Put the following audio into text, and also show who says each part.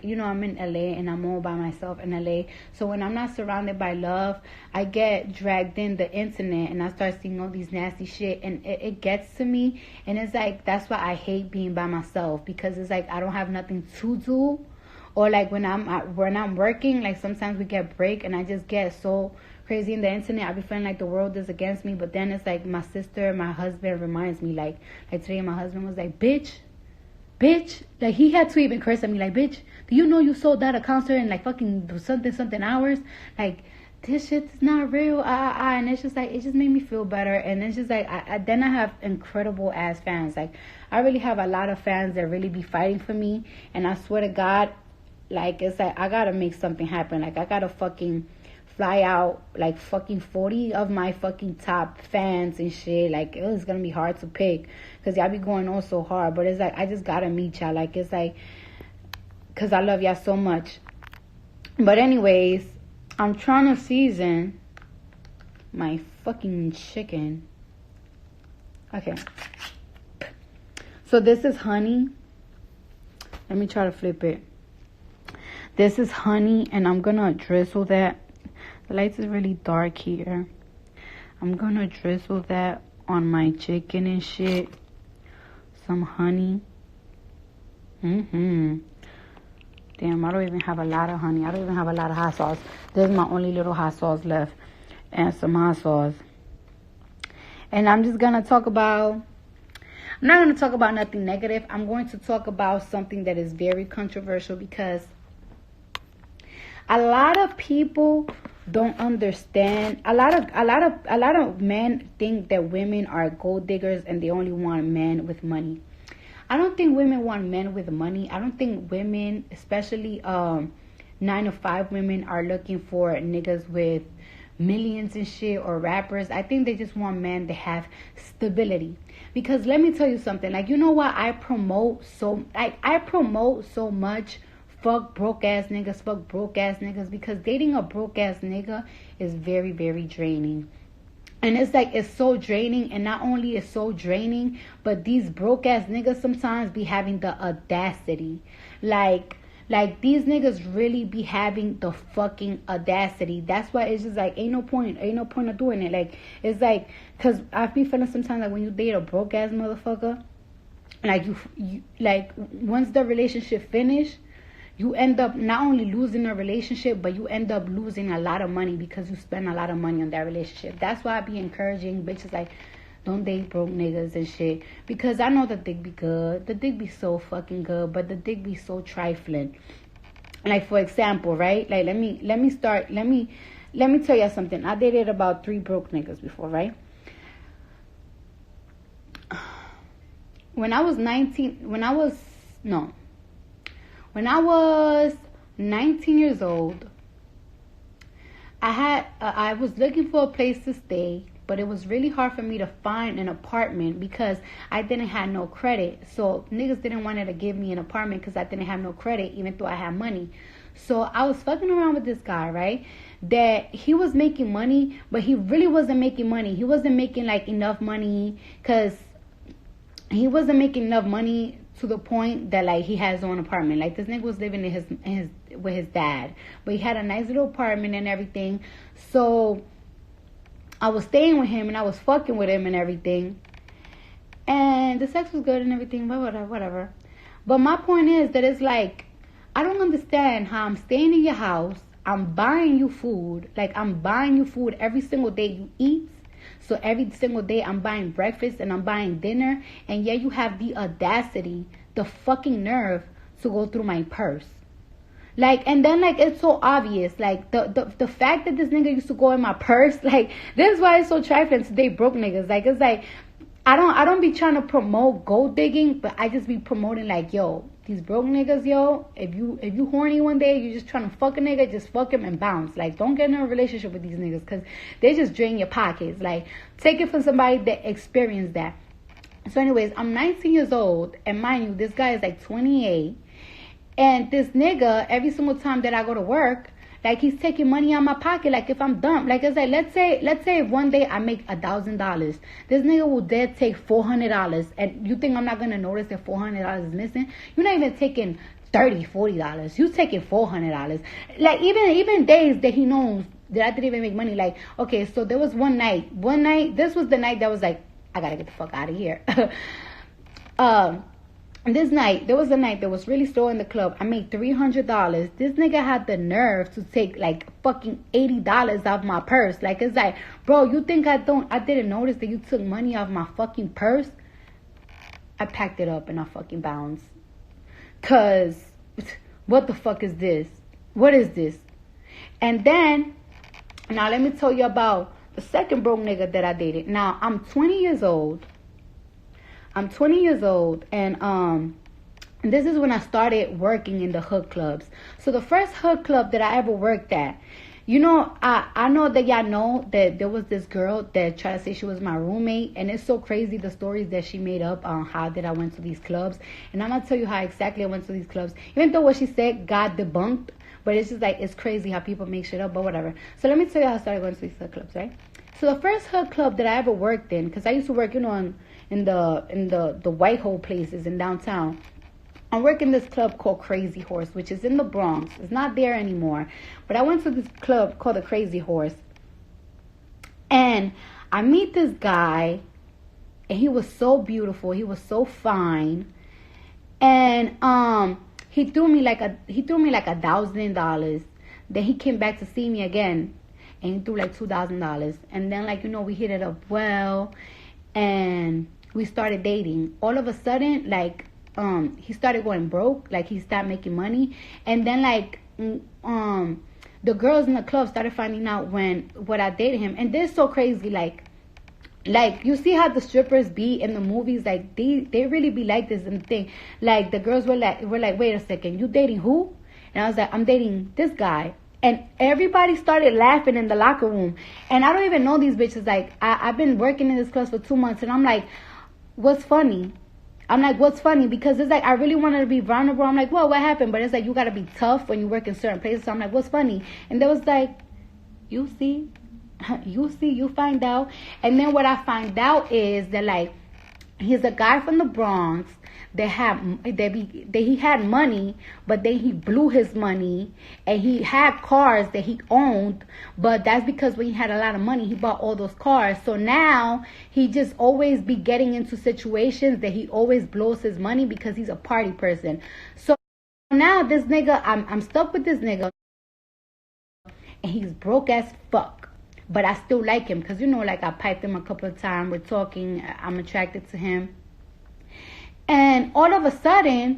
Speaker 1: you know, I'm in LA and I'm all by myself in LA. So when I'm not surrounded by love, I get dragged in the internet and I start seeing all these nasty shit, and it gets to me. And it's like, that's why I hate being by myself, because it's like I don't have nothing to do. Or like when I'm working, like sometimes we get break and I just get so crazy in the internet. I be feeling like the world is against me. But then it's like my sister, my husband reminds me, like today my husband was like, bitch, like he had to even curse at me, like, bitch, do you know you sold out a concert in like fucking something hours? Like, this shit's not real. And it's just like, it just made me feel better. And it's just like, then I have incredible ass fans. Like, I really have a lot of fans that really be fighting for me. And I swear to God, like, it's like, I gotta make something happen. Like, I gotta fucking fly out, like, fucking 40 of my fucking top fans and shit. Like, it's gonna be hard to pick, because y'all be going on so hard. But it's like, I just gotta meet y'all. Like, it's like, because I love y'all so much. But anyways, I'm trying to season my fucking chicken. Okay. So this is honey. Let me try to flip it. This is honey, and I'm gonna drizzle that. The lights is really dark here. I'm gonna drizzle that on my chicken and shit. Some honey. Damn, I don't even have a lot of honey. I don't even have a lot of hot sauce. This is my only little hot sauce left. And some hot sauce. And I'm just gonna talk about... I'm not gonna talk about nothing negative. I'm going to talk about something that is very controversial, because a lot of people don't understand. A lot of men think that women are gold diggers and they only want men with money. I don't think women want men with money. I don't think women, especially 9 to 5 women, are looking for niggas with millions and shit, or rappers. I think they just want men that have stability. Because let me tell you something. Like, you know what? I promote so much. Fuck broke ass niggas, because dating a broke ass nigga is very, very draining. And it's like, it's so draining. And not only is so draining, but these broke ass niggas sometimes be having the audacity. Like these niggas really be having the fucking audacity. That's why it's just like, ain't no point of doing it. Like, it's like, cause I be feeling sometimes like when you date a broke ass motherfucker, like you like, once the relationship finish, you end up not only losing a relationship, but you end up losing a lot of money, because you spend a lot of money on that relationship. That's why I be encouraging bitches, like, don't date broke niggas and shit. Because I know the dick be good. The dick be so fucking good, but the dick be so trifling. Like, for example, right? Like, let me tell you something. I dated about 3 broke niggas before, right? When I was 19 years old, I was looking for a place to stay, but it was really hard for me to find an apartment because I didn't have no credit. So niggas didn't want to give me an apartment because I didn't have no credit, even though I had money. So I was fucking around with this guy, right? That he was making money, but he really wasn't making money. He wasn't making like enough money, because he wasn't making enough money to the point that like he has his own apartment. Like, this nigga was living in with his dad, but he had a nice little apartment and everything. So I was staying with him and I was fucking with him and everything, and the sex was good and everything, but whatever. But my point is that it's like, I don't understand how I'm staying in your house, I'm buying you food, like I'm buying you food every single day you eat. So every single day I'm buying breakfast and I'm buying dinner, and yet you have the audacity, the fucking nerve to go through my purse. Like, and then like, it's so obvious, like the fact that this nigga used to go in my purse, like, this is why it's so trifling to date broke niggas. Like, it's like, I don't be trying to promote gold digging, but I just be promoting like, yo, these broke niggas, yo, if you horny one day, you just trying to fuck a nigga, just fuck him and bounce. Like, don't get in a relationship with these niggas, because they just drain your pockets. Like, take it from somebody that experienced that. So anyways, I'm 19 years old, and mind you, this guy is like 28, and this nigga, every single time that I go to work, like, he's taking money out my pocket. Like, if I'm dumb, like, it's like, let's say if one day I make $1,000, this nigga will dare take $400, and you think I'm not gonna notice that $400 is missing? You're not even taking $30, $40. You taking $400. Like even days that he knows that I didn't even make money. Like, okay, so there was one night, this was the night that was like, I gotta get the fuck out of here. There was a night that was really slow in the club. I made $300. This nigga had the nerve to take like fucking $80 off my purse. Like, it's like, bro, you think I didn't notice that you took money off my fucking purse? I packed it up and I fucking bounced. Cause, what the fuck is this? What is this? And then, now let me tell you about the second broke nigga that I dated. Now, I'm 20 years old. And this is when I started working in the hood clubs. So the first hood club that I ever worked at, you know, I know that y'all know that there was this girl that tried to say she was my roommate. And it's so crazy the stories that she made up on how did I went to these clubs. And I'm going to tell you how exactly I went to these clubs. Even though what she said got debunked. But it's just like, it's crazy how people make shit up, but whatever. So let me tell you how I started going to these hood clubs, right? So the first hood club that I ever worked in, because I used to work, you know, in the white hole places in downtown. I work in this club called Crazy Horse, which is in the Bronx. It's not there anymore. But I went to this club called the Crazy Horse. And I meet this guy, and he was so beautiful. He was so fine. And he threw me like $1,000. Then he came back to see me again, and he threw like $2,000. And then, like, you know, we hit it up well, and we started dating. All of a sudden, like, he started going broke. Like, he stopped making money. And then, like, the girls in the club started finding out what I dated him. And they're so crazy. Like, you see how the strippers be in the movies? Like, they really be like this in the thing. Like, the girls were like, wait a second, you dating who? And I was like, I'm dating this guy. And everybody started laughing in the locker room. And I don't even know these bitches. Like, I've been working in this club for 2 months. And I'm like, what's funny? I'm like, what's funny? Because it's like, I really wanted to be vulnerable. I'm like, well, what happened? But it's like, you got to be tough when you work in certain places. So I'm like, what's funny? And they was like, you see, you find out. And then what I find out is that, like, he's a guy from the Bronx that he had money, but then he blew his money, and he had cars that he owned, but that's because when he had a lot of money, he bought all those cars. So now he just always be getting into situations that he always blows his money because he's a party person. So now this nigga, I'm stuck with this nigga, and he's broke as fuck. But I still like him because, you know, like, I piped him a couple of times. We're talking. I'm attracted to him. And all of a sudden,